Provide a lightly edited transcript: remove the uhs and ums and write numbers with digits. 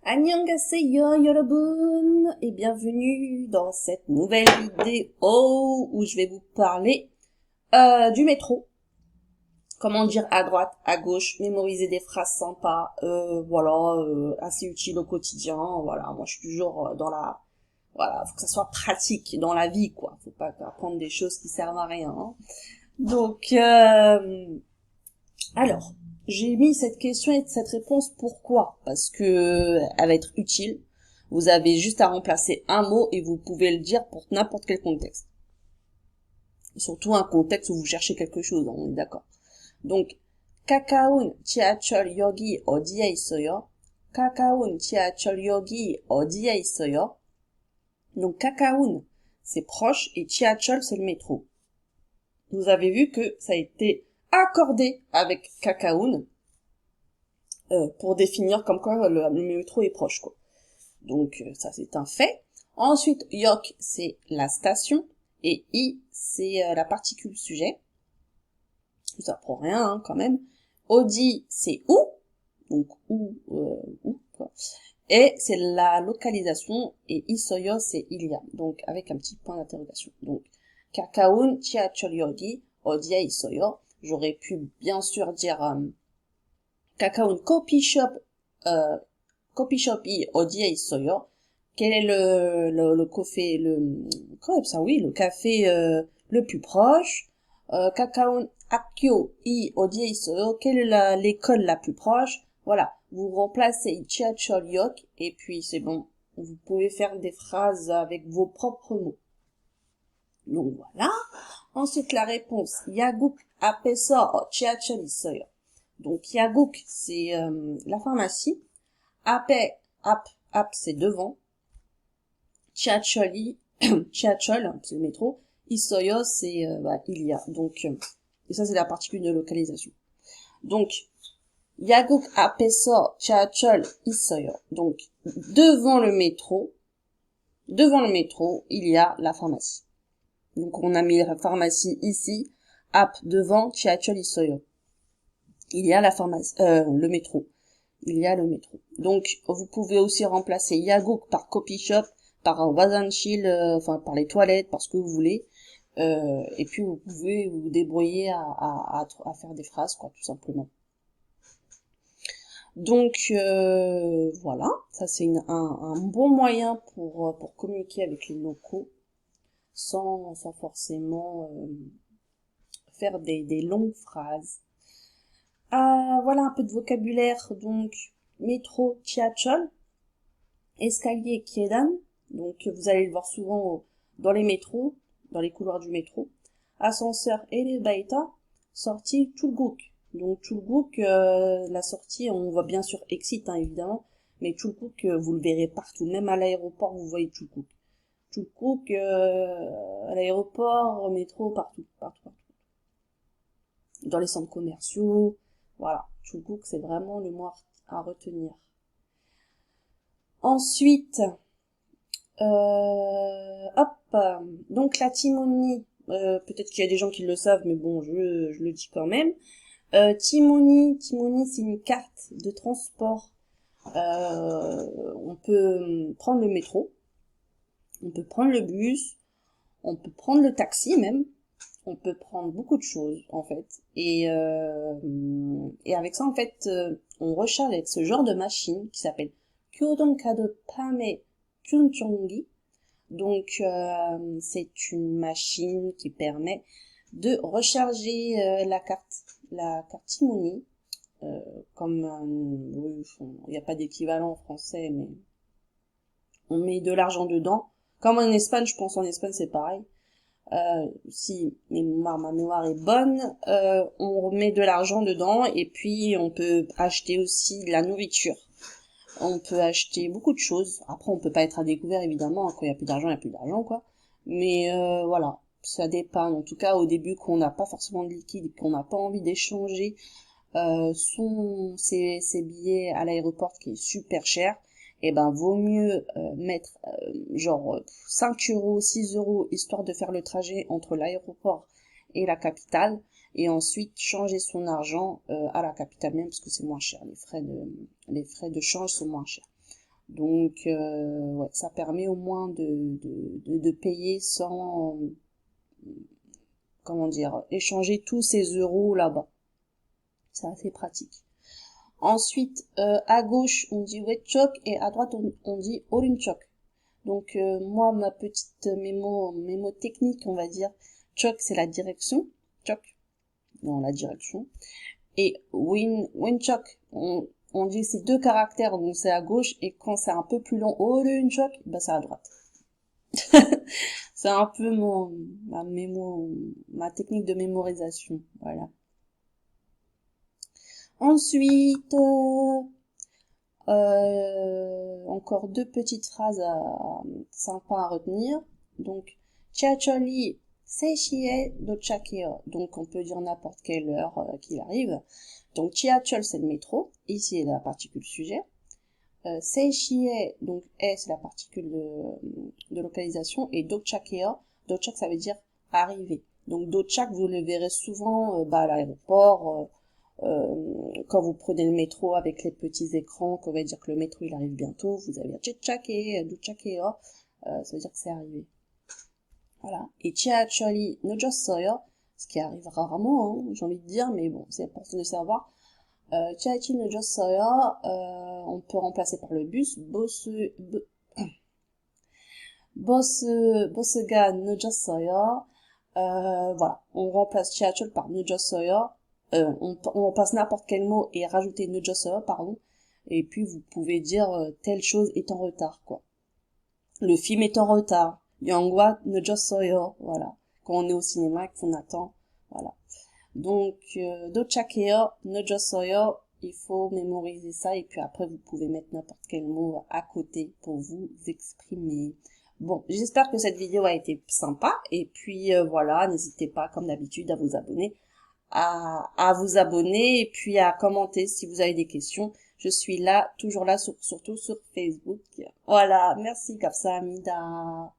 Annyeonghaseyo yorobun et bienvenue dans cette nouvelle vidéo où je vais vous parler du métro. Comment dire à droite, à gauche, mémoriser des phrases sympas, assez utiles au quotidien. Voilà, moi je suis toujours faut que ça soit pratique dans la vie, quoi. Faut pas apprendre des choses qui servent à rien, hein. Donc, alors, j'ai mis cette question et cette réponse pourquoi? Parce que elle va être utile. Vous avez juste à remplacer un mot et vous pouvez le dire pour n'importe quel contexte. Surtout un contexte où vous cherchez quelque chose, on est d'accord. Donc, 가까운 지하철역이 어디에 있어요? 가까운 지하철역이 어디에 있어요? Donc, 가까운, c'est proche et 지하철, c'est le métro. Vous avez vu que ça a été accordé avec 가까운 pour définir comme quoi le métro est proche, quoi. Donc ça c'est un fait. Ensuite, 역 c'est la station et i c'est la particule sujet. Ça prend rien, hein, quand même. 어디 c'est où, donc où quoi. Et c'est la localisation et 있어요 c'est il y a, donc avec un petit point d'interrogation. Donc 가까운 지하철역이 어디에 있어요? J'aurais pu bien sûr dire 가까운 커피숍이 어디에 있어요? Quel est le café, le café le plus proche? 가까운 학교이 어디에 있어요? Quelle est l'école la plus proche? Voilà, vous remplacez 지하철역 et puis c'est bon. Vous pouvez faire des phrases avec vos propres mots. Donc voilà. Ensuite la réponse 야국 앞에서 지하철 있어요. Donc 야국 c'est la pharmacie. 앞에 앞 c'est devant. 지하철이 지하철 c'est le métro. 있어요 c'est il y a. Donc et ça c'est la particule de localisation. Donc 야국 앞에서 지하철 있어요. Donc devant le métro il y a la pharmacie. Donc on a mis la pharmacie ici, 앞 devant 지하철 있어요. Il y a la pharmacie, le métro. Il y a le métro. Donc vous pouvez aussi remplacer 야국 par coffee shop, par 화장실, par les toilettes, par ce que vous voulez. Et puis vous pouvez vous débrouiller à faire des phrases, quoi, tout simplement. Donc voilà, ça c'est un bon moyen pour communiquer avec les locaux sans forcément faire des longues phrases. Voilà un peu de vocabulaire. Donc métro, 지하철, escalier, 계단. Donc vous allez le voir souvent dans les métros, dans les couloirs du métro. Ascenseur, elevator, sortie, 출국. Donc 출국, la sortie, on voit bien sûr exit, hein, évidemment, mais 출국, vous le verrez partout, même à l'aéroport, vous voyez 출국. 출국, à l'aéroport, au métro, partout. Dans les centres commerciaux, voilà. 출국, c'est vraiment le mot à retenir. Ensuite, donc la Timonie, peut-être qu'il y a des gens qui le savent, mais bon, je le dis quand même. Timonie, c'est une carte de transport. On peut prendre le métro, on peut prendre le bus, on peut prendre le taxi même, on peut prendre beaucoup de choses en fait. Et avec ça en fait, on recharge avec ce genre de machine qui s'appelle 교통카드 판매 충전기. Donc c'est une machine qui permet de recharger la carte Timonie, comme il n'y a pas d'équivalent en français, mais on met de l'argent dedans. Comme en Espagne, je pense en Espagne c'est pareil. Si ma mémoire est bonne, on met de l'argent dedans et puis on peut acheter aussi de la nourriture. On peut acheter beaucoup de choses. Après, on peut pas être à découvert, évidemment. Quand il y a plus d'argent, il y a plus d'argent, quoi. Mais voilà, ça dépend. En tout cas, au début, qu'on n'a pas forcément de liquide et qu'on n'a pas envie d'échanger ses billets à l'aéroport, qui est super cher, et ben vaut mieux mettre 5 €, 6 €, histoire de faire le trajet entre l'aéroport et la capitale, et ensuite changer son argent à la capitale même, parce que c'est moins cher, les frais de change sont moins chers. Donc, ouais, ça permet au moins de payer sans, comment dire, échanger tous ces euros là-bas. C'est assez pratique. Ensuite, à gauche, on dit Wetchok et à droite, on dit Orinchok. Donc, moi, ma petite mémo technique, on va dire, Chok, c'est la direction. Chok, dans la direction. Et Winchok, on dit ces deux caractères, donc c'est à gauche, et quand c'est un peu plus long, Orinchok, bah c'est à droite. C'est un peu ma technique de mémorisation, voilà. Ensuite, encore deux petites phrases sympas à retenir. Donc, Chiacholi seishie dochakeo. Donc, on peut dire n'importe quelle heure qu'il arrive. Donc, Chiachol, c'est le métro. Ici, la particule sujet. Seishie, donc, c'est la particule de localisation. Et dochakeo, dochak, ça veut dire arriver. Donc, dochak, vous le verrez souvent à l'aéroport, quand vous prenez le métro avec les petits écrans, qu'on va dire que le métro il arrive bientôt, vous avez Chichake, Duchake, ça veut dire que c'est arrivé. Voilà. Et Chiacholi no Jossoyo, ce qui arrive rarement, hein, j'ai envie de dire, mais bon, c'est important de savoir. Chiachi no Jossoyo, on peut remplacer par le bus, Bosga no Jossoyo, voilà. On remplace Chiachol par no Jossoyo. On passe n'importe quel mot et rajouter ne pardon, et puis vous pouvez dire telle chose est en retard, quoi. Le film est en retard. Yangwa ne voilà. Quand on est au cinéma et qu'on attend, voilà. Donc, dochakeo ne il faut mémoriser ça et puis après vous pouvez mettre n'importe quel mot à côté pour vous exprimer. Bon, j'espère que cette vidéo a été sympa et puis voilà, n'hésitez pas comme d'habitude à vous abonner à vous abonner et puis à commenter si vous avez des questions. Je suis là, toujours là, surtout sur Facebook. Voilà, merci Kapsamida.